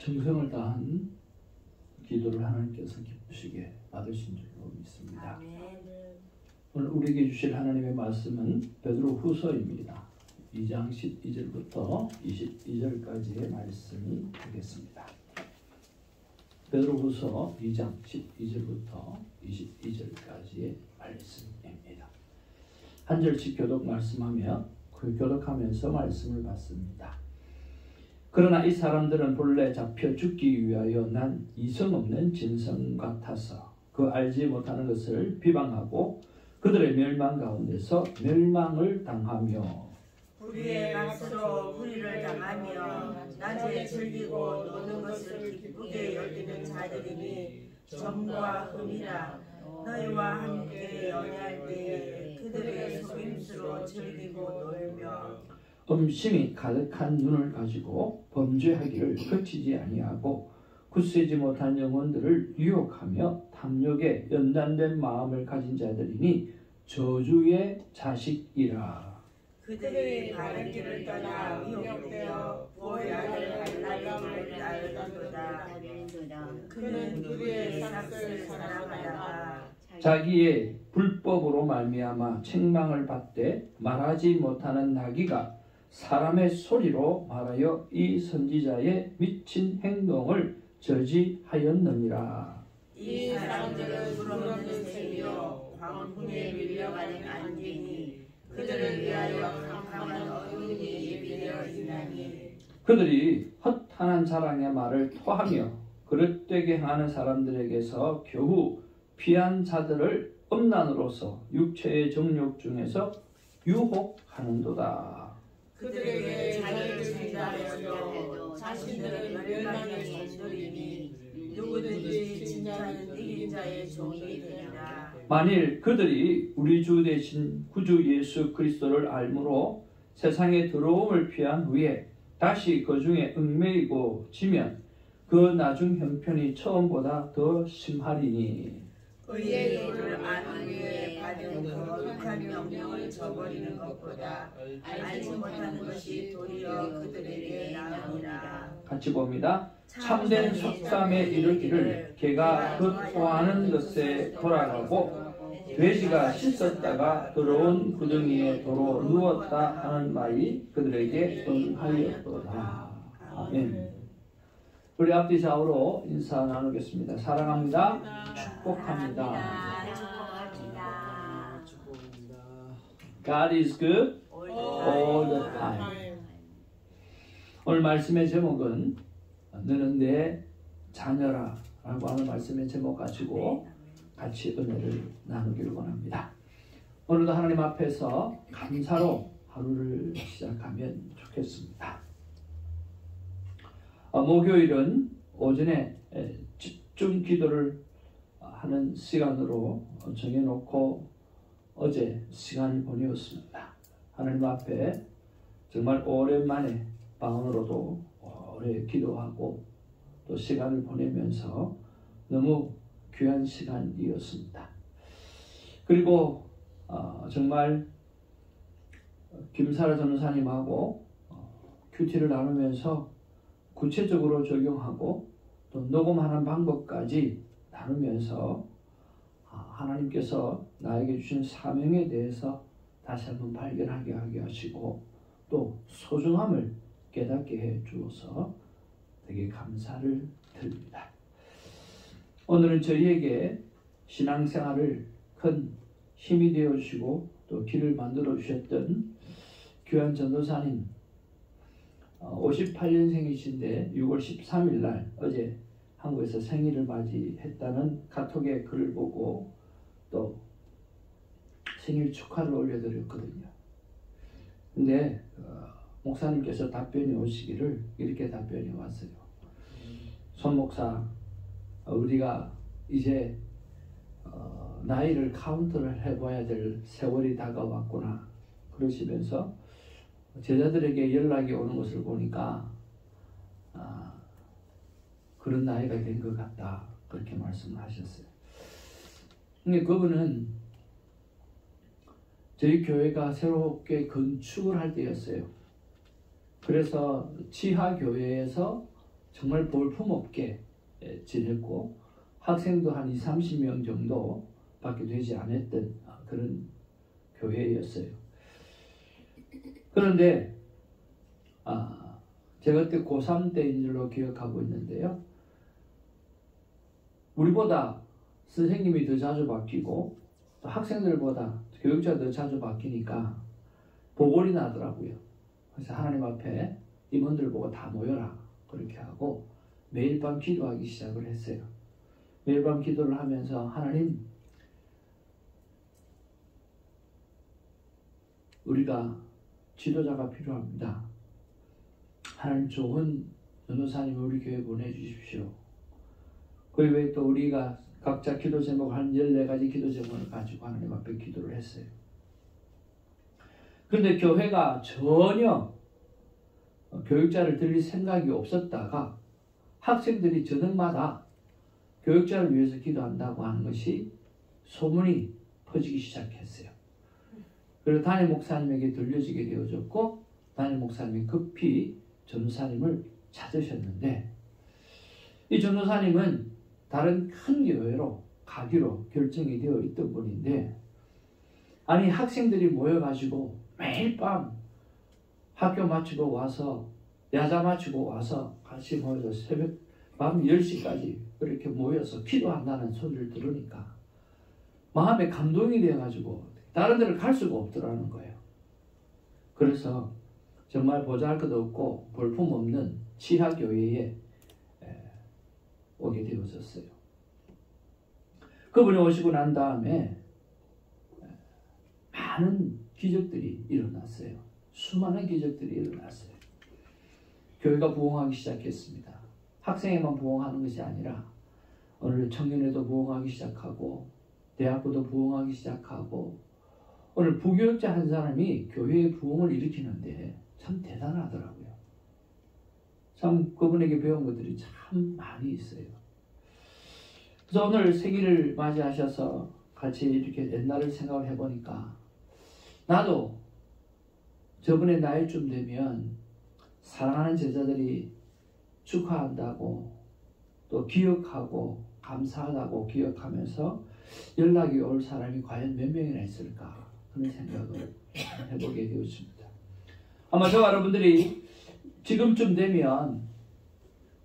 정성을 다한 기도를 하나님께서 기쁘시게 받으신 줄로 믿습니다. 오늘 우리에게 주실 하나님의 말씀은 베드로 후서입니다. 2장 12절부터 22절까지의 말씀이 되겠습니다. 베드로 후서 2장 12절부터 22절까지의 말씀입니다. 한 절씩 교독하면서 말씀을 받습니다. 그러나 이 사람들은 본래 잡혀 죽기 위하여 난 이성 없는 짐승 같아서 그 알지 못하는 것을 비방하고 그들의 멸망 가운데서 멸망을 당하며 불의에 맞서 불의를 당하며 낮에 즐기고 노는 것을 기쁘게 여기는 자들이니 점과 흠이라. 너희와 함께 연애할 때에 그들의 속임수로 즐기고 놀며 음심이 가득한 눈을 가지고 범죄하기를 그치지 아니하고 굳세지 못한 영혼들을 유혹하며 탐욕에 연단된 마음을 가진 자들이니 저주의 자식이라. 그들이 바른 길을 떠나 미혹되어 보혈을 갈라짐을 알거니와 그는 그의 삭을 사랑하다가 자기의 불법으로 말미암아 책망을 받되 말하지 못하는 나귀가 사람의 소리로 말하여 이 선지자의 미친 행동을 저지하였느니라. 이 사람들은 불없는 새이요 광풍에 밀려가는 안개니 그들을 위하여 캄캄한 어둠이 예비되어 있나니 그들이 허탄한 자랑의 말을 토하며 그릇되게 하는 사람들에게서 겨우 피한 자들을 음란으로서 육체의 정욕 중에서 유혹하는도다. 그들에게 자기를 진다하여도 자신들은 멸망의 종들이니 누구든지 진짜는 이긴 자의 종이 되리라. 만일 그들이 우리 주 대신 구주 예수 그리스도를 알므로 세상의 더러움을 피한 후에 다시 그 중에 얽매이고 지면 그 나중 형편이 처음보다 더 심하리니 의의 도를 아는 후에 받은 거룩한 명령을 저버리는 것보다 알지 못하는 것이 도리어 그들에게 나으니라. 같이 봅니다. 참된 속담에 이르기를 개가 그 토하는 것에 돌아가고 돼지가 씻었다가 더러운 구덩이에 도로 누웠다 하는 말이 그들에게 응하였도다. 아멘. 우리 앞뒤 좌우로 인사 나누겠습니다. 사랑합니다. 축복합니다. God is good all the time. 오늘 말씀의 제목은 너는 내 자녀라 라고 하는 말씀의 제목 가지고 같이 은혜를 나누기를 원합니다. 오늘도 하나님 앞에서 감사로 하루를 시작하면 좋겠습니다. 목요일은 오전에 집중 기도를 하는 시간으로 정해놓고 어제 시간을 보내었습니다. 하나님 앞에 정말 오랜만에 방언으로도 오래 기도하고 또 시간을 보내면서 너무 귀한 시간이었습니다. 그리고 정말 김사라 전도사님하고 큐티를 나누면서 구체적으로 적용하고 또 녹음하는 방법까지 나누면서 하나님께서 나에게 주신 사명에 대해서 다시 한번 발견하게 하게 하시고 또 소중함을 깨닫게 해 주어서 되게 감사를 드립니다. 오늘은 저희에게 신앙생활을 큰 힘이 되어 주시고 또 길을 만들어 주셨던 귀한 전도사님 58년생이신데 6월 13일 날 어제 한국에서 생일을 맞이했다는 카톡의 글을 보고 또 생일 축하를 올려드렸거든요. 근데 목사님께서 답변이 오시기를 이렇게 답변이 왔어요. 손 목사, 우리가 이제 나이를 카운트를 해봐야 될 세월이 다가왔구나 그러시면서 제자들에게 연락이 오는 것을 보니까 그런 나이가 된 것 같다 그렇게 말씀을 하셨어요. 근데 그분은 저희 교회가 새롭게 건축을 할 때였어요. 그래서 지하 교회에서 정말 볼품없게 지냈고 학생도 한 20-30명 정도밖에 되지 않았던 그런 교회였어요. 그런데 제가 그때 고3 때인 줄로 기억하고 있는데요. 우리보다 선생님이 더 자주 바뀌고 또 학생들보다 교육자가 더 자주 바뀌니까 보궐이 나더라고요. 그래서 하나님 앞에 임원들 보고 다 모여라 그렇게 하고 매일 밤 기도하기 시작을 했어요. 매일 밤 기도를 하면서 하나님, 우리가 지도자가 필요합니다. 하나님 좋은 전도사님을 우리 교회에 보내주십시오. 그 외에 또 우리가 각자 기도 제목 한 14가지 기도 제목을 가지고 하나님 앞에 기도를 했어요. 그런데 교회가 전혀 교육자를 들일 생각이 없었다가 학생들이 저녁마다 교육자를 위해서 기도한다고 하는 것이 소문이 퍼지기 시작했어요. 그리고 담임 목사님에게 들려지게 되어졌고 담임 목사님이 급히 전도사님을 찾으셨는데 이 전도사님은 다른 큰 교회로 가기로 결정이 되어 있던 분인데 아니 학생들이 모여가지고 매일 밤 학교 마치고 와서 야자 마치고 와서 같이 모여서 새벽 밤 10시까지 그렇게 모여서 기도한다는 소리를 들으니까 마음에 감동이 되어가지고 다른 데를 갈 수가 없더라는 거예요. 그래서 정말 보잘것없고 볼품없는 지하교회에 오게 되어졌어요. 그분이 오시고 난 다음에 많은 기적들이 일어났어요. 수많은 기적들이 일어났어요. 교회가 부흥하기 시작했습니다. 학생에만 부흥하는 것이 아니라 오늘 청년에도 부흥하기 시작하고 대학부도 부흥하기 시작하고 오늘 부교육자 한 사람이 교회의 부흥을 일으키는데 참 대단하더라고요. 참 그분에게 배운 것들이 참 많이 있어요. 그래서 오늘 생일을 맞이하셔서 같이 이렇게 옛날을 생각을 해보니까 나도 저번에 나이쯤 되면 사랑하는 제자들이 축하한다고 또 기억하고 감사하다고 기억하면서 연락이 올 사람이 과연 몇 명이나 있을까 그런 생각을 해보게 되었습니다. 아마 저와 여러분들이 지금쯤 되면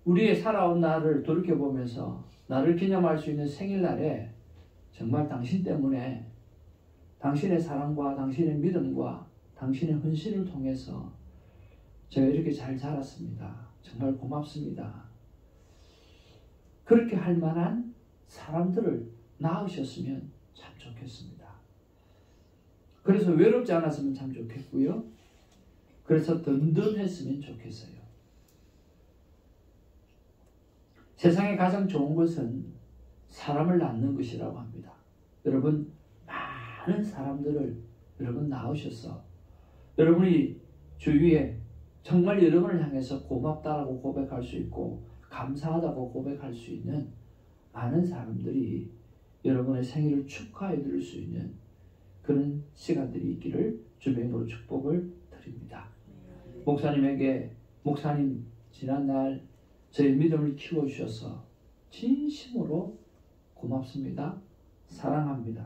우리의 살아온 날을 돌이켜보면서 나를 기념할 수 있는 생일날에 정말 당신 때문에 당신의 사랑과 당신의 믿음과 당신의 헌신을 통해서 제가 이렇게 잘 자랐습니다. 정말 고맙습니다. 그렇게 할 만한 사람들을 낳으셨으면 참 좋겠습니다. 그래서 외롭지 않았으면 참 좋겠고요. 그래서 든든했으면 좋겠어요. 세상에 가장 좋은 것은 사람을 낳는 것이라고 합니다. 여러분 많은 사람들을 여러분 낳으셔서 여러분이 주위에 정말 여러분을 향해서 고맙다라고 고백할 수 있고 감사하다고 고백할 수 있는 많은 사람들이 여러분의 생일을 축하해 드릴 수 있는 그런 시간들이 있기를 주의 이름으로 축복을 드립니다. 목사님에게 목사님 지난날 저의 믿음을 키워주셔서 진심으로 고맙습니다. 사랑합니다.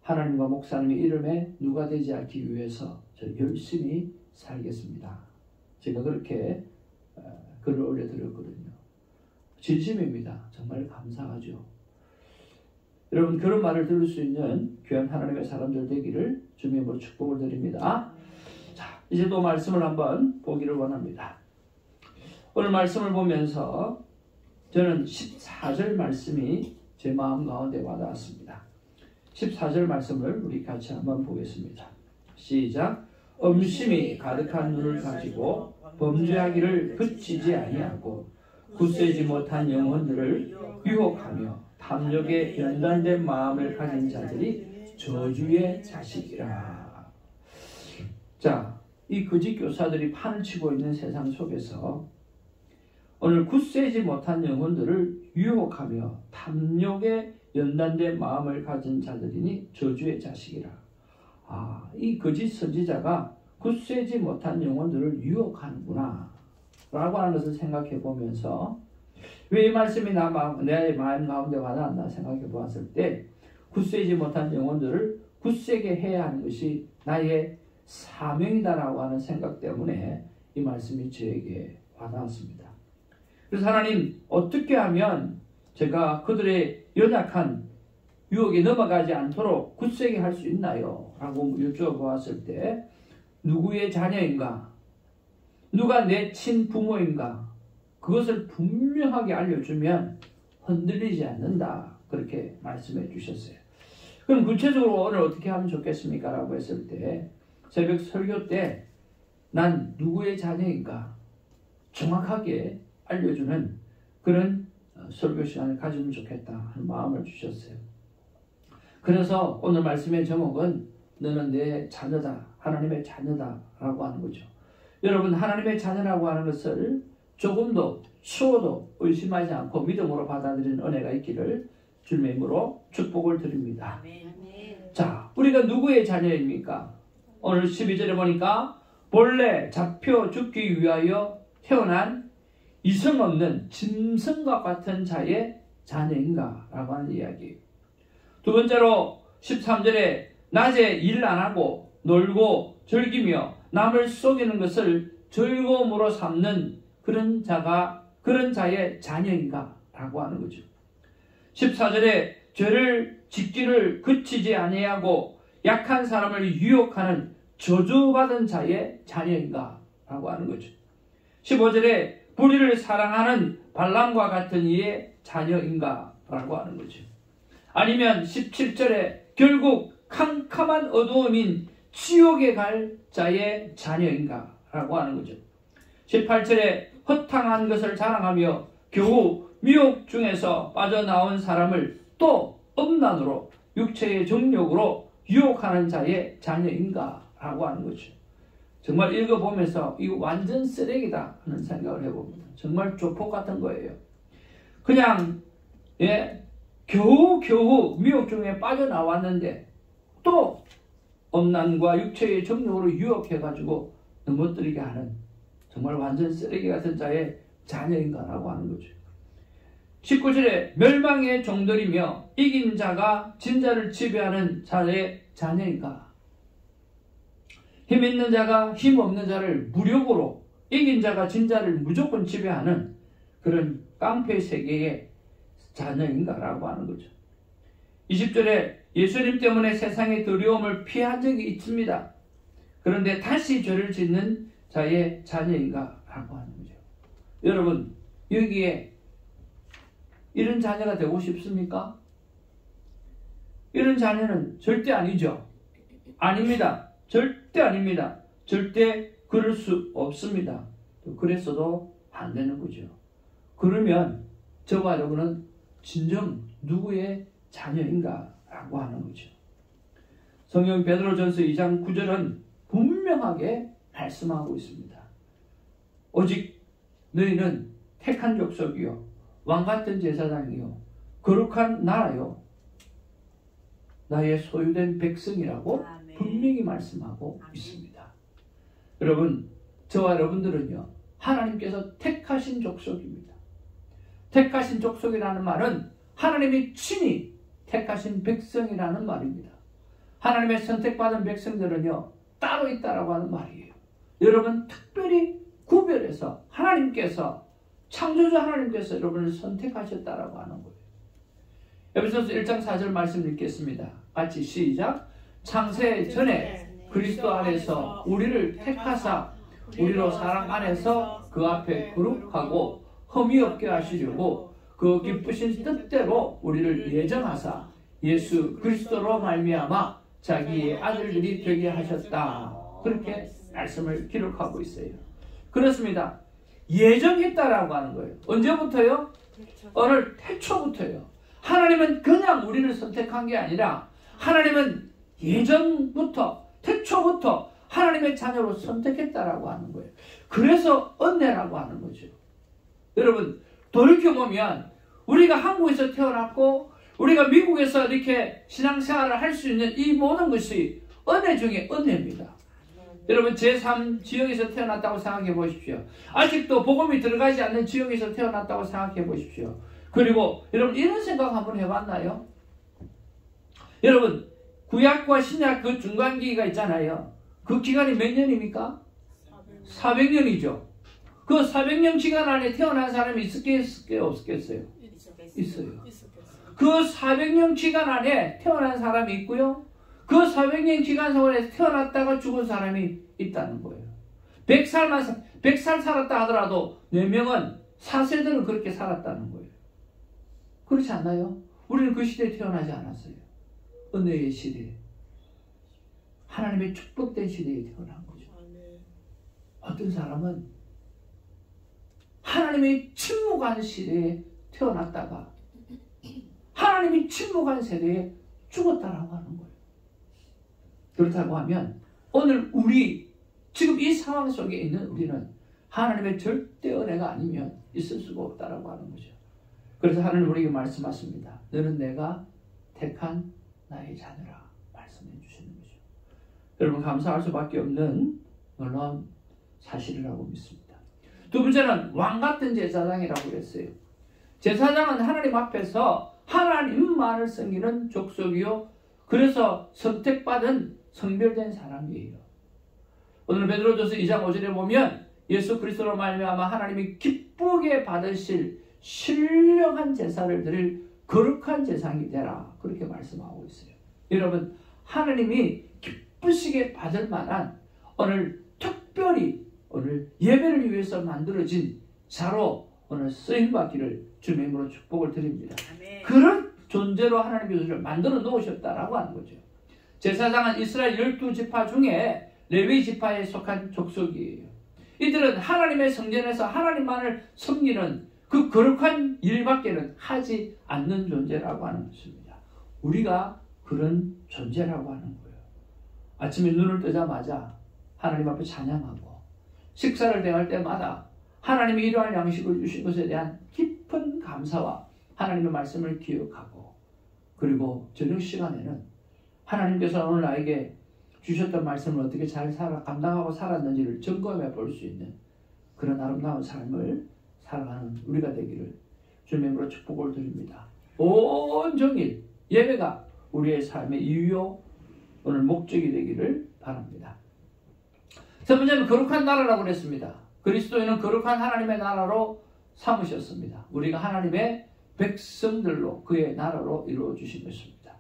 하나님과 목사님의 이름에 누가 되지 않기 위해서 저 열심히 살겠습니다. 제가 그렇게 글을 올려드렸거든요. 진심입니다. 정말 감사하죠. 여러분 그런 말을 들을 수 있는 귀한 하나님의 사람들 되기를 주님의 이름으로 축복을 드립니다. 자, 이제 또 말씀을 한번 보기를 원합니다. 오늘 말씀을 보면서 저는 14절 말씀이 제 마음 가운데 와닿았습니다. 14절 말씀을 우리 같이 한번 보겠습니다. 시작. 음심이 가득한 눈을 가지고 범죄하기를 그치지 아니하고 굳세지 못한 영혼들을 유혹하며 탐욕에 연단된 마음을 가진 자들이 저주의 자식이라. 자, 이 거짓 교사들이 판을 치고 있는 세상 속에서 오늘 굳세지 못한 영혼들을 유혹하며 탐욕에 연단된 마음을 가진 자들이니 저주의 자식이라. 이 거짓 선지자가 굳세지 못한 영혼들을 유혹하는구나. 라고 하는 것을 생각해 보면서 왜 이 말씀이 내 마음 가운데 와닿았나 생각해 보았을 때 굳세지 못한 영혼들을 굳세게 해야 하는 것이 나의 사명이다라고 하는 생각 때문에 이 말씀이 저에게 와닿았습니다. 그래서 하나님 어떻게 하면 제가 그들의 연약한 유혹에 넘어가지 않도록 굳세게 할 수 있나요? 라고 여쭤보았을 때 누구의 자녀인가? 누가 내 친부모인가? 그것을 분명하게 알려주면 흔들리지 않는다. 그렇게 말씀해 주셨어요. 그럼 구체적으로 오늘 어떻게 하면 좋겠습니까? 라고 했을 때 새벽 설교 때 난 누구의 자녀인가? 정확하게 알려주는 그런 설교 시간을 가지면 좋겠다 하는 마음을 주셨어요. 그래서 오늘 말씀의 제목은 너는 내 자녀다. 하나님의 자녀다 라고 하는 거죠. 여러분 하나님의 자녀라고 하는 것을 조금도 추워도 의심하지 않고 믿음으로 받아들이는 은혜가 있기를 주님의 이름으로 축복을 드립니다. 자, 우리가 누구의 자녀입니까? 오늘 12절에 보니까 본래 잡혀 죽기 위하여 태어난 이성 없는 짐승과 같은 자의 자녀인가? 라고 하는 이야기. 두 번째로 13절에 낮에 일 안 하고 놀고 즐기며 남을 속이는 것을 즐거움으로 삼는 그런 자의 자녀인가? 라고 하는 거죠. 14절에 죄를 짓기를 그치지 아니하고 약한 사람을 유혹하는 저주받은 자의 자녀인가? 라고 하는 거죠. 15절에 불의를 사랑하는 발람과 같은 이의 자녀인가? 라고 하는 거죠. 아니면 17절에 결국 캄캄한 어두움인 지옥에 갈 자의 자녀인가? 라고 하는 거죠. 18절에 허탕한 것을 자랑하며 겨우 미혹 중에서 빠져나온 사람을 또 음란으로 육체의 정욕으로 유혹하는 자의 자녀인가? 라고 하는 거죠. 정말 읽어보면서 이거 완전 쓰레기다 하는 생각을 해봅니다. 정말 조폭 같은 거예요. 그냥 겨우 미혹 중에 빠져나왔는데 또 음란과 육체의 정욕으로 유혹해가지고 넘어뜨리게 하는 정말 완전 쓰레기 같은 자의 자녀인가라고 하는 거죠. 19절에 멸망의 종들이며 이긴 자가 진자를 지배하는 자의 자녀인가? 힘 있는 자가 힘 없는 자를 무력으로 이긴 자가 진자를 무조건 지배하는 그런 깡패 세계의 자녀인가라고 하는 거죠. 20절에 예수님 때문에 세상의 두려움을 피한 적이 있습니다. 그런데 다시 죄를 짓는 자의 자녀인가라고 하는 거죠. 여러분 여기에 이런 자녀가 되고 싶습니까? 이런 자녀는 절대 아니죠. 아닙니다. 절대 아닙니다. 절대 그럴 수 없습니다. 그랬어도 안 되는 거죠. 그러면 저와 여러분은 진정 누구의 자녀인가? 라고 하는 거죠. 성경 베드로전서 2장 9절은 분명하게 말씀하고 있습니다. 오직 너희는 택한 족속이요 왕같은 제사장이요 거룩한 나라요 나의 소유된 백성이라고 분명히 말씀하고 있습니다. 여러분 저와 여러분들은요 하나님께서 택하신 족속입니다. 택하신 족속이라는 말은 하나님이 친히 택하신 백성이라는 말입니다. 하나님의 선택받은 백성들은요 따로 있다라고 하는 말이에요. 여러분 특별히 구별해서 하나님께서 창조주 하나님께서 여러분을 선택하셨다라고 하는 거예요. 에베소서 1장 4절 말씀 읽겠습니다. 같이 시작. 창세 전에 그리스도 안에서 우리를 택하사 우리로 사랑 안에서 그 앞에 거룩하고 흠이 없게 하시려고 그 기쁘신 뜻대로 우리를 예정하사 예수 그리스도로 말미암아 자기의 아들들이 되게 하셨다. 그렇게 말씀을 기록하고 있어요. 그렇습니다. 예정했다라고 하는 거예요. 언제부터요? 오늘 태초부터요. 하나님은 그냥 우리를 선택한 게 아니라 하나님은 예전부터 태초부터 하나님의 자녀로 선택했다라고 하는 거예요. 그래서 은혜라고 하는 거죠. 여러분 돌이켜보면 우리가 한국에서 태어났고 우리가 미국에서 이렇게 신앙생활을 할 수 있는 이 모든 것이 은혜 중에 은혜입니다. 여러분 제3 지역에서 태어났다고 생각해 보십시오. 아직도 복음이 들어가지 않는 지역에서 태어났다고 생각해 보십시오. 그리고 여러분 이런 생각 한번 해봤나요? 여러분 구약과 신약 그 중간기가 있잖아요. 그 기간이 몇 년입니까? 400년이죠. 그 400년 기간 안에 태어난 사람이 있었겠어요? 없었겠어요? 있어요. 그 400년 기간 안에 태어난 사람이 있고요. 그 400년 기간 동안에 태어났다가 죽은 사람이 있다는 거예요. 100살 살았다 하더라도 4명은 4세들은 그렇게 살았다는 거예요. 그렇지 않나요? 우리는 그 시대에 태어나지 않았어요. 은혜의 시대, 하나님의 축복된 시대에 태어난 거죠. 어떤 사람은 하나님의 침묵한 시대에 태어났다가 하나님이 침묵한 세대에 죽었다라고 하는 거예요. 그렇다고 하면 오늘 우리 지금 이 상황 속에 있는 우리는 하나님의 절대 은혜가 아니면 있을 수가 없다라고 하는 거죠. 그래서 하나님 우리에게 말씀하십니다. 너는 내가 택한 나의 자녀라 말씀해 주시는 거죠. 여러분 감사할 수밖에 없는 놀라운 사실이라고 믿습니다. 두 번째는 왕 같은 제사장이라고 그랬어요. 제사장은 하나님 앞에서 하나님만을 섬기는 족속이요. 그래서 선택받은 성별된 사람이에요. 오늘 베드로전서 2장 5절에 보면 예수 그리스도로 말미암아 하나님이 기쁘게 받으실 신령한 제사를 드릴 거룩한 제사장이 되라 그렇게 말씀하고 있어요. 여러분 하나님이 기쁘시게 받을 만한 오늘 특별히 오늘 예배를 위해서 만들어진 자로 오늘 쓰임받기를 주님의 이름으로 축복을 드립니다. 아멘. 그런 존재로 하나님께서 우리를 만들어 놓으셨다라고 하는 거죠. 제사장은 이스라엘 12지파 중에 레위 지파에 속한 족속이에요. 이들은 하나님의 성전에서 하나님만을 섬기는 그 거룩한 일밖에는 하지 않는 존재라고 하는 것입니다. 우리가 그런 존재라고 하는 거예요. 아침에 눈을 뜨자마자 하나님 앞에 찬양하고 식사를 대할 때마다 하나님이 이러한 양식을 주신 것에 대한 깊은 감사와 하나님의 말씀을 기억하고 그리고 저녁 시간에는 하나님께서 오늘 나에게 주셨던 말씀을 어떻게 잘 감당하고 살았는지를 점검해 볼 수 있는 그런 아름다운 삶을 살아가는 우리가 되기를 주님의 이름으로 축복을 드립니다. 온종일 예배가 우리의 삶의 이유요 오늘 목적이 되기를 바랍니다. 첫 번째는 거룩한 나라라고 그랬습니다. 그리스도인은 거룩한 하나님의 나라로 삼으셨습니다. 우리가 하나님의 백성들로 그의 나라로 이루어 주신 것입니다.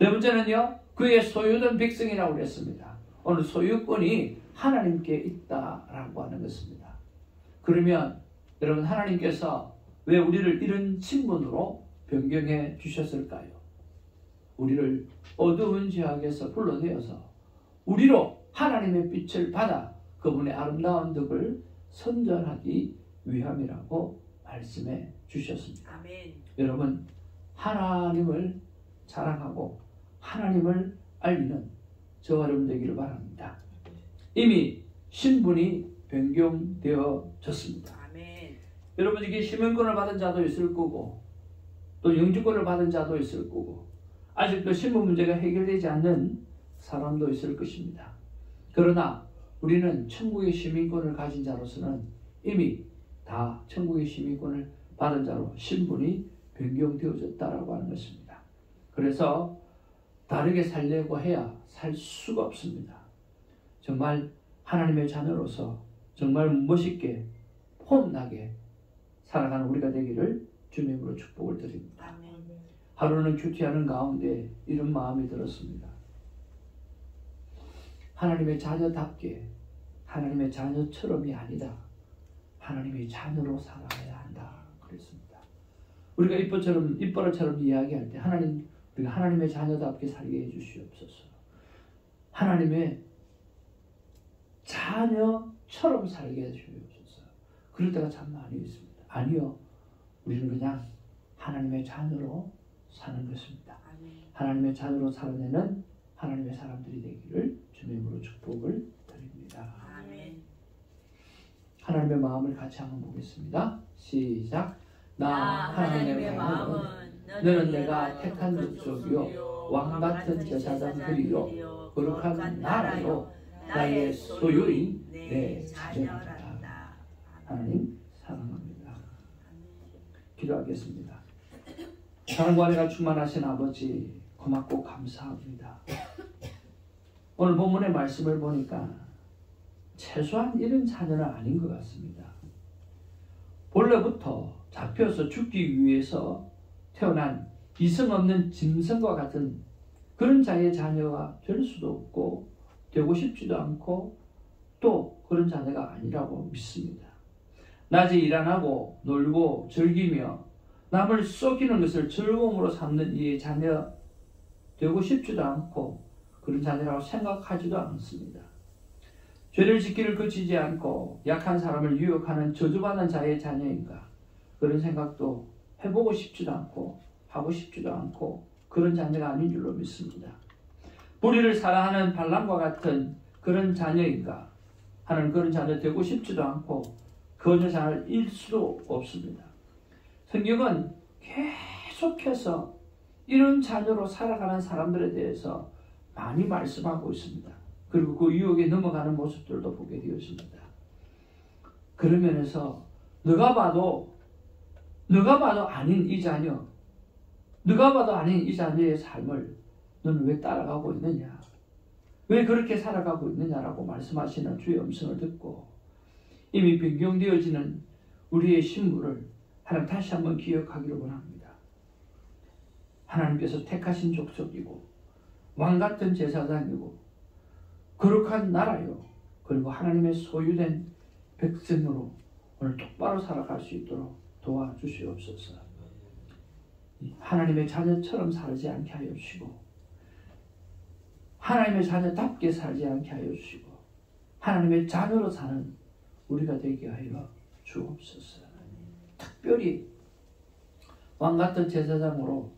네 번째는요, 그의 소유된 백성이라고 그랬습니다. 오늘 소유권이 하나님께 있다라고 하는 것입니다. 그러면 여러분 하나님께서 왜 우리를 이런 신분으로 변경해 주셨을까요? 우리를 어두운 죄악에서 불러내어서 우리로 하나님의 빛을 받아 그분의 아름다운 덕을 선전하기 위함이라고 말씀해 주셨습니다. 아멘. 여러분 하나님을 자랑하고 하나님을 알리는 저와 여러분 되기를 바랍니다. 이미 신분이 변경되어졌습니다. 아멘. 여러분 이게 시민권을 받은 자도 있을 거고 또 영주권을 받은 자도 있을 거고 아직도 신분 문제가 해결되지 않는 사람도 있을 것입니다. 그러나 우리는 천국의 시민권을 가진 자로서는 이미 다 천국의 시민권을 받은 자로 신분이 변경되어졌다라고 하는 것입니다. 그래서 다르게 살려고 해야 살 수가 없습니다. 정말 하나님의 자녀로서 정말 멋있게 폼나게 살아가는 우리가 되기를 주님의 이름으로 축복을 드립니다. 하루는 큐티하는 가운데 이런 마음이 들었습니다. 하나님의 자녀답게 하나님의 자녀처럼이 아니다. 하나님의 자녀로 살아야 한다. 그랬습니다. 우리가 이뻐라처럼 이야기할 때 하나님 우리가 하나님의 자녀답게 살게 해주시옵소서. 하나님의 자녀처럼 살게 해주시옵소서. 그럴 때가 참 많이 있습니다. 아니요. 우리는 그냥 하나님의 자녀로 사는 것입니다. 하나님의 자녀로 살아내는 하나님의 사람들이 되기를 주님의 이름으로 축복을 드립니다. 아멘. 하나님의 마음을 같이 한번 보겠습니다. 시작. 나 하나님의 마음은 너는 내가 택한 족속이요 왕 같은 제사장들이요 거룩한 나라요 나의 소유인 내 내 자녀란다. 자녀란다. 하나님 사랑합니다. 기도하겠습니다. 사랑과 은혜가 충만하신 아버지 고맙고 감사합니다. 오늘 본문의 말씀을 보니까 최소한 이런 자녀는 아닌 것 같습니다. 본래부터 잡혀서 죽기 위해서 태어난 이성 없는 짐승과 같은 그런 자의 자녀가 될 수도 없고 되고 싶지도 않고 또 그런 자녀가 아니라고 믿습니다. 낮에 일 안 하고 놀고 즐기며 남을 속이는 것을 즐거움으로 삼는 이 자녀 되고 싶지도 않고 그런 자녀라고 생각하지도 않습니다. 죄를 짓기를 그치지 않고 약한 사람을 유혹하는 저주받는 자의 자녀인가 그런 생각도 해보고 싶지도 않고 하고 싶지도 않고 그런 자녀가 아닌 줄로 믿습니다. 불의를 사랑하는 발람과 같은 그런 자녀인가 하는 그런 자녀 되고 싶지도 않고 그런 자녀일 수도 없습니다. 성경은 계속해서 이런 자녀로 살아가는 사람들에 대해서 많이 말씀하고 있습니다. 그리고 그 유혹에 넘어가는 모습들도 보게 되었습니다. 그런 면에서 너가 봐도 아닌 이 자녀, 너가 봐도 아닌 이 자녀의 삶을 너는 왜 따라가고 있느냐? 왜 그렇게 살아가고 있느냐라고 말씀하시는 주의 음성을 듣고 이미 변경되어지는 우리의 신분을 하나님 다시 한번 기억하기를 원합니다. 하나님께서 택하신 족속이고 왕같은 제사장이고 거룩한 나라요. 그리고 하나님의 소유된 백성으로 오늘 똑바로 살아갈 수 있도록 도와주시옵소서. 하나님의 자녀처럼 살지 않게 하여 주시고 하나님의 자녀답게 살지 않게 하여 주시고 하나님의 자녀로 사는 우리가 되게 하여 주옵소서. 특별히 왕같은 제사장으로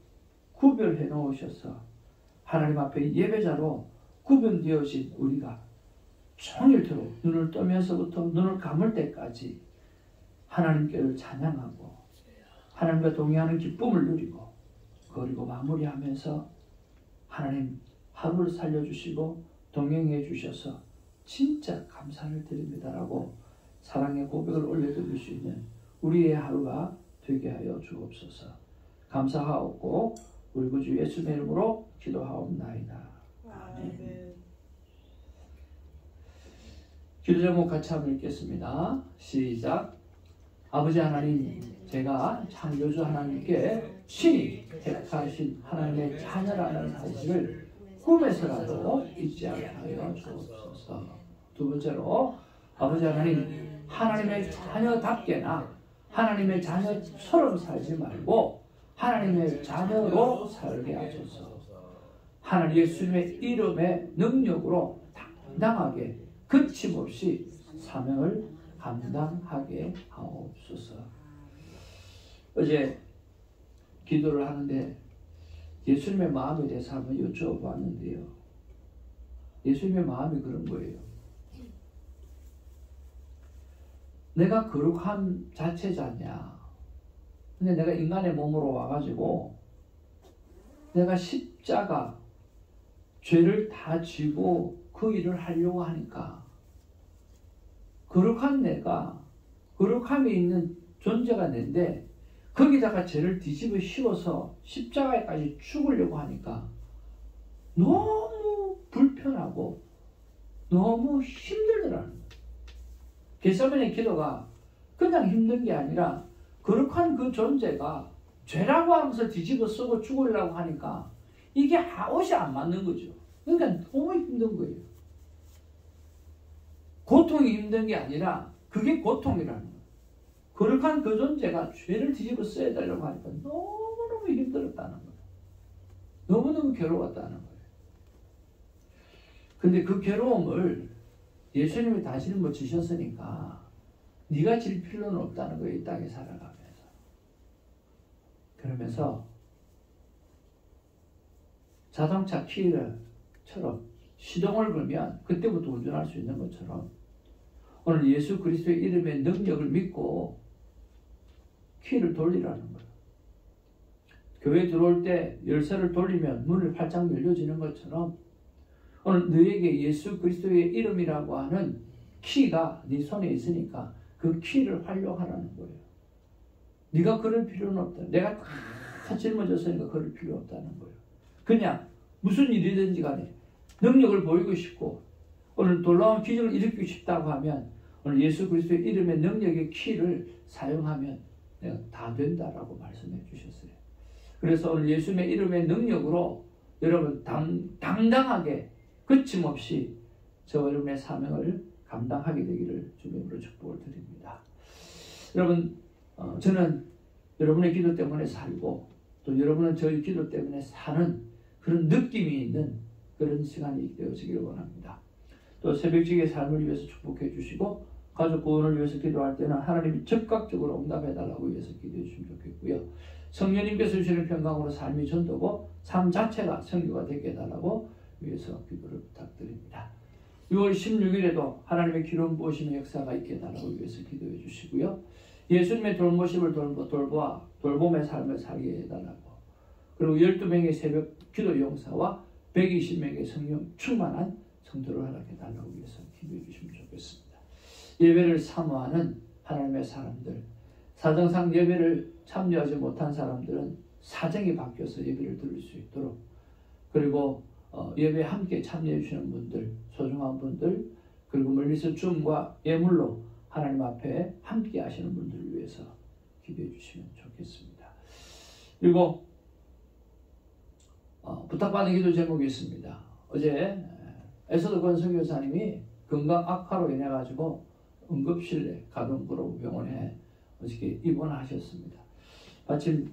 구별해 놓으셔서 하나님 앞에 예배자로 구분되어진 우리가 종일토록 눈을 뜨면서부터 눈을 감을 때까지 하나님께를 찬양하고 하나님과 동의하는 기쁨을 누리고 그리고 마무리하면서 하나님 하루를 살려주시고 동행해 주셔서 진짜 감사를 드립니다라고 사랑의 고백을 올려드릴 수 있는 우리의 하루가 되게 하여 주옵소서. 감사하옵고 우리 구주 예수님의 이름으로 기도하옵나이다. 아멘. 기도 제목 같이 한번 읽겠습니다. 시작. 아버지 하나님, 제가 창조주 하나님께 친히 택하신 하나님의 자녀라는 사실을 꿈에서라도 잊지 않게 하여 주옵소서. 두 번째로 아버지 하나님, 하나님의 자녀답게나 하나님의 자녀처럼 살지 말고 하나님의 자녀로 살게 하소서. 하나님 예수님의 이름의 능력으로 당당하게 거침없이 사명을 감당하게 하옵소서. 어제 기도를 하는데 예수님의 마음에 대해서 한번 여쭤봤는데요. 예수님의 마음이 그런 거예요. 내가 거룩한 자체자냐? 근데 내가 인간의 몸으로 와가지고 내가 십자가 죄를 다 지고 그 일을 하려고 하니까 거룩한 내가 거룩함이 있는 존재가 내인데 거기다가 죄를 뒤집어 씌워서 십자가에까지 죽으려고 하니까 너무 불편하고 너무 힘들더라는 거예요. 겟세마네 기도가 그냥 힘든 게 아니라 거룩한 그 존재가 죄라고 하면서 뒤집어 쓰고 죽으려고 하니까 이게 옷이 안 맞는 거죠. 그러니까 너무 힘든 거예요. 고통이 힘든 게 아니라 그게 고통이라는 거예요. 거룩한 그 존재가 죄를 뒤집어 써야 되려고 하니까 너무너무 힘들었다는 거예요. 너무너무 괴로웠다는 거예요. 근데 그 괴로움을 예수님이 다시는 지셨으니까 네가 질 필요는 없다는 거예요. 이 땅에 살아가면서. 그러면서 자동차 키처럼 시동을 걸면 그때부터 운전할 수 있는 것처럼 오늘 예수 그리스도의 이름의 능력을 믿고 키를 돌리라는 거예요. 교회 들어올 때 열쇠를 돌리면 문을 활짝 열려지는 것처럼 오늘 너에게 예수 그리스도의 이름이라고 하는 키가 네 손에 있으니까 그 키를 활용하라는 거예요. 네가 그럴 필요는 없다. 내가 다 짊어졌으니까 그럴 필요 없다는 거예요. 그냥 무슨 일이든지 간에 능력을 보이고 싶고 오늘 놀라운 기적을 일으키고 싶다고 하면 오늘 예수 그리스도의 이름의 능력의 키를 사용하면 내가 다 된다라고 말씀해 주셨어요. 그래서 오늘 예수님의 이름의 능력으로 여러분 당당하게 거침없이 저 여러분의 사명을 감당하게 되기를 주님으로 축복을 드립니다. 여러분 저는 여러분의 기도 때문에 살고 또 여러분은 저희 기도 때문에 사는 그런 느낌이 있는 그런 시간이 되어지기를 원합니다. 또 새벽지기의 삶을 위해서 축복해 주시고 가족 구원을 위해서 기도할 때는 하나님이 적극적으로 응답해 달라고 위해서 기도해 주시면 좋겠고요. 성령님께서 주시는 평강으로 삶이 전도고 삶 자체가 성교가 되게 해달라고 위해서 기도를 부탁드립니다. 6월 16일에도 하나님의 기름 부으심의 역사가 있게 해달라고 위해서 기도해 주시고요. 예수님의 돌보심을 돌봄의 삶을 살게 해달라고, 그리고 12명의 새벽 기도 용사와 120명의 성령 충만한 성도를 허락해 달라고 위해서 기도해 주시면 좋겠습니다. 예배를 사모하는 하나님의 사람들, 사정상 예배를 참여하지 못한 사람들은 사정이 바뀌어서 예배를 드릴 수 있도록, 그리고 예배에 함께 참여해 주시는 분들, 소중한 분들, 그리고 멀리서 줌과 예물로 하나님 앞에 함께 하시는 분들을 위해서 기도해 주시면 좋겠습니다. 그리고 부탁받은 기도 제목이 있습니다. 어제 에서도 권성교사님이 건강 악화로 인해 가지고 응급실에 가동구로 병원에 어저께 입원하셨습니다. 마침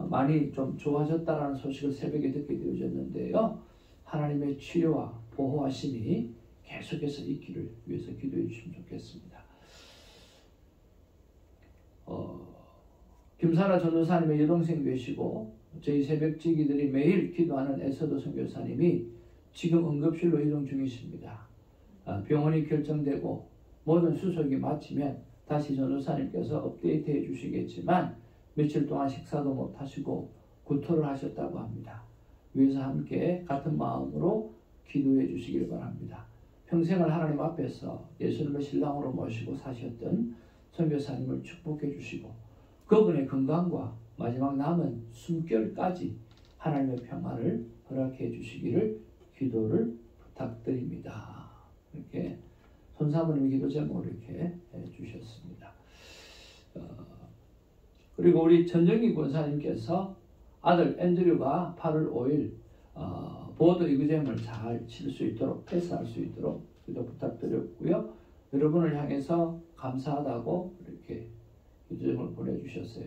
많이 좀 좋아졌다라는 소식을 새벽에 듣게 되어졌는데요. 하나님의 치료와 보호하심이 계속해서 있기를 위해서 기도해 주시면 좋겠습니다. 김사라 전도사님의 여동생 되시고 저희 새벽지기들이 매일 기도하는 에서도 선교사님이 지금 응급실로 이동 중이십니다. 병원이 결정되고 모든 수속이 마치면 다시 전도사님께서 업데이트해 주시겠지만 며칠 동안 식사도 못하시고 구토를 하셨다고 합니다. 위에서 함께 같은 마음으로 기도해 주시길 바랍니다. 평생을 하나님 앞에서 예수님을 신랑으로 모시고 사셨던 선교사님을 축복해 주시고 그분의 건강과 마지막 남은 숨결까지 하나님의 평안을 허락해 주시기를 기도를 부탁드립니다. 이렇게 손사모님의 기도 제목을 이렇게 해주셨습니다. 그리고 우리 전정기 권사님께서 아들 앤드류가 8월 5일 보드 이그잼을 잘 칠 수 있도록 패스할 수 있도록 기도 부탁드렸고요. 여러분을 향해서 감사하다고 이렇게 기도를 보내주셨어요.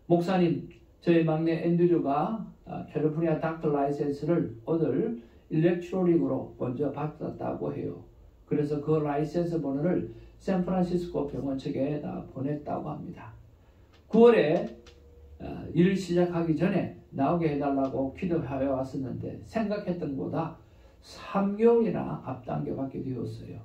목사님, 저희 막내 앤드류가 캘리포니아 닥터 라이센스를 오늘 일렉트로닉으로 먼저 받았다고 해요. 그래서 그 라이센스 번호를 샌프란시스코 병원 측에 다 보냈다고 합니다. 9월에 일을 시작하기 전에 나오게 해달라고 기도하여 왔었는데 생각했던 것보다 3개월이나 앞당겨 받게 되었어요.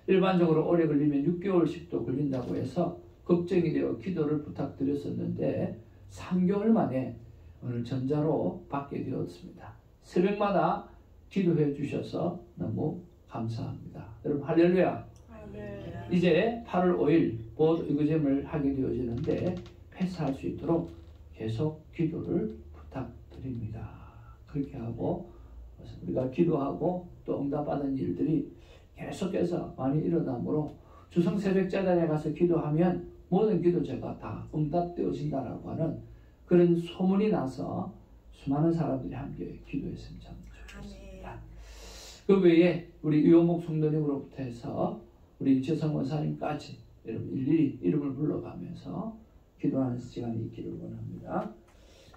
일반적으로 오래 걸리면 6개월씩도 걸린다고 해서 걱정이 되어 기도를 부탁드렸었는데 3개월 만에 오늘 전자로 받게 되었습니다. 새벽마다 기도해 주셔서 너무 감사합니다. 여러분 할렐루야. 이제 8월 5일 보드 이그잼을 하게 되어지는데 패스할 수 있도록 계속 기도를 부탁드립니다. 그렇게 하고 우리가 기도하고 또 응답받은 일들이 계속해서 많이 일어나므로 주성새벽재단에 가서 기도하면 모든 기도제가 다 응답되어진다라고 하는 그런 소문이 나서 수많은 사람들이 함께 기도했으면 참 좋겠습니다. 그 외에 우리 유호목 성도님으로부터 해서 우리 이채성 원사님까지 여러분 일일이 이름을 불러가면서 기도하는 시간이 있기를 원합니다.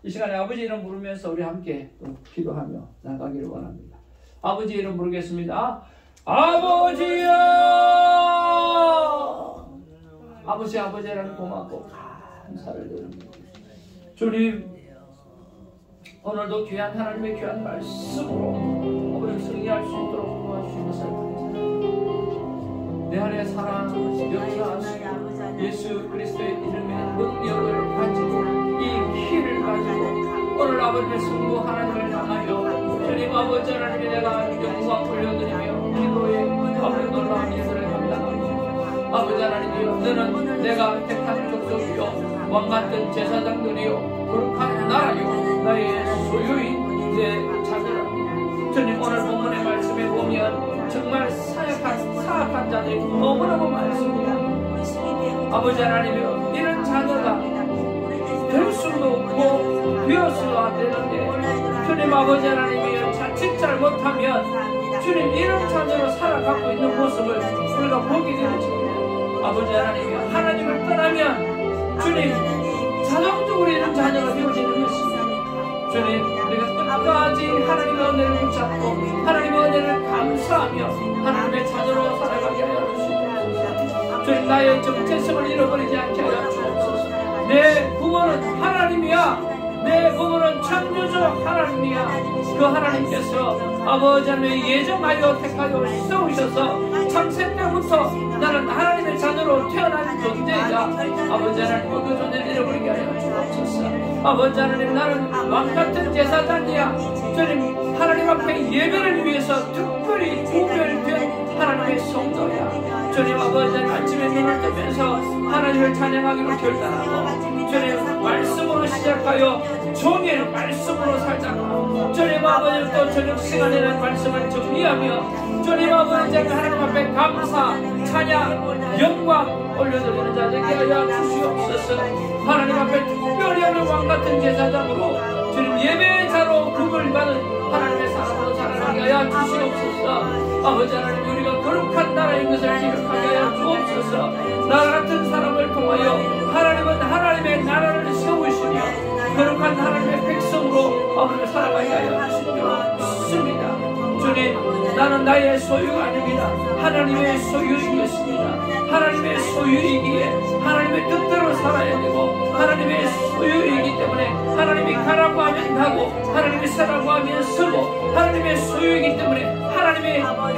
이 시간에 아버지 이름 부르면서 우리 함께 또 기도하며 나가기를 원합니다. 아버지 이름 부르겠습니다. 아버지여! 아버지라는 고맙고 감사를 드립니다. 주님, 오늘도 귀한 하나님의 귀한 말씀으로 우리를 승리할 수 있도록 도와주신 것을 감사합니다. 내 안에 사랑, 역사하시고 예수 그리스도의 이름의 능력을 가지고 이 키를 가지고 오늘 아버지의 승부 하나님을 향하여 주님 아버지 하나님이 내가 영광 올려드리며 기도에 아버지 놀라운 일들을 감당합니다. 아버지 하나님이여 너는 내가 택한 족속이요 왕같은 제사장들이요 거룩한 나라요 나의 소유인 내 자녀라. 주님 오늘 본문의 말씀에 보면 정말 사악한 자들이 너무너무 많습니다. 아버지 하나님이여 이런 자녀가 될 수도 없고 되어서도 안 되는데 주님 아버지 하나님이여 자칫 잘못하면 주님 이런 자녀로 살아가고 있는 모습을 우리가 보게 되어집니다. 아버지 하나님이여 하나님을 떠나면 주님 자동적으로 이런 자녀가 되어지는 것입니다. 주님 우리가 끝까지 하나님의 은혜를 붙잡고 하나님의 은혜를 감사하며 하나님의 자녀로 살아가게 하여 주시옵소서. 주님 나의 정체성을 잃어버리지 않게 하여 주옵소서. 내 부모는 하나님이야. 내 부모는 창조주 하나님이야. 그 하나님께서 아버지 하나님의 예정하여 택하여 세우셔서 창세 때부터 나는 하나님의 자녀로 태어난 존재이자 아버지 하나님 그 존재를 잃어버리게 하여 주옵소서. 아버지 하나님 나는 왕같은 제사장이야. 주님 하나님 앞에 예배를 위해서 특별히 구별된 하나님의 성도야. 주님 아버지 하나님 아침에 눈을 뜨면서 하나님을 찬양하기로 결단하고 주님 말씀으로 시작하여 종일 말씀으로 살자고 주님 아버지 또 저녁 시간에는 말씀을 정리하며 주님 아버지 하나님 앞에 감사 찬양 영광 올려드리는 자 되게 하여 주시옵소서. 하나님 앞에 특별히 하는 왕같은 제사장으로 주님 예배자로 구별받은 하나님의 사람으로 살아가게 하여 주시옵소서. 아버지 하나님 우리가 거룩한 나라인 것을 기억하게 하여 주옵소서. 나 같은 사람을 통하여 하나님은 하나님의 나라를 세우시며 거룩한 하나님의 백성으로 아버지를 살아가게 하여 주시옵습니다. 주님 나는 나의 소유가 아닙니다. 하나님의 소유인 것입니다. 하나님의 소유이기에 하나님의 뜻대로 살아야 되고 하나님의 소유이기 때문에 하나님이 가라고 하면 가고 하나님이 서라고 하면 서고 하나님의 소유이기 때문에 하나님이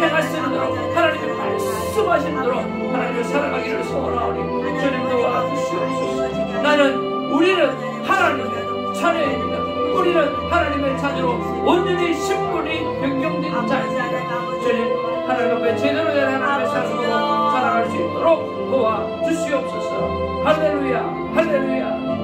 행하시는 대로 하나님이 말씀하시는 대로 하나님을 살아가기를 소원하오니 주님 도와주시옵소서. 우리는 하나님의 자녀입니다. 우리는 하나님의 자녀로 온전히 신분이 변경된 자입니다. 주님 하나님 앞에 제대로 된 하나님의 사람으로 살아갈 수 있도록 도와주시옵소서. 할렐루야 할렐루야.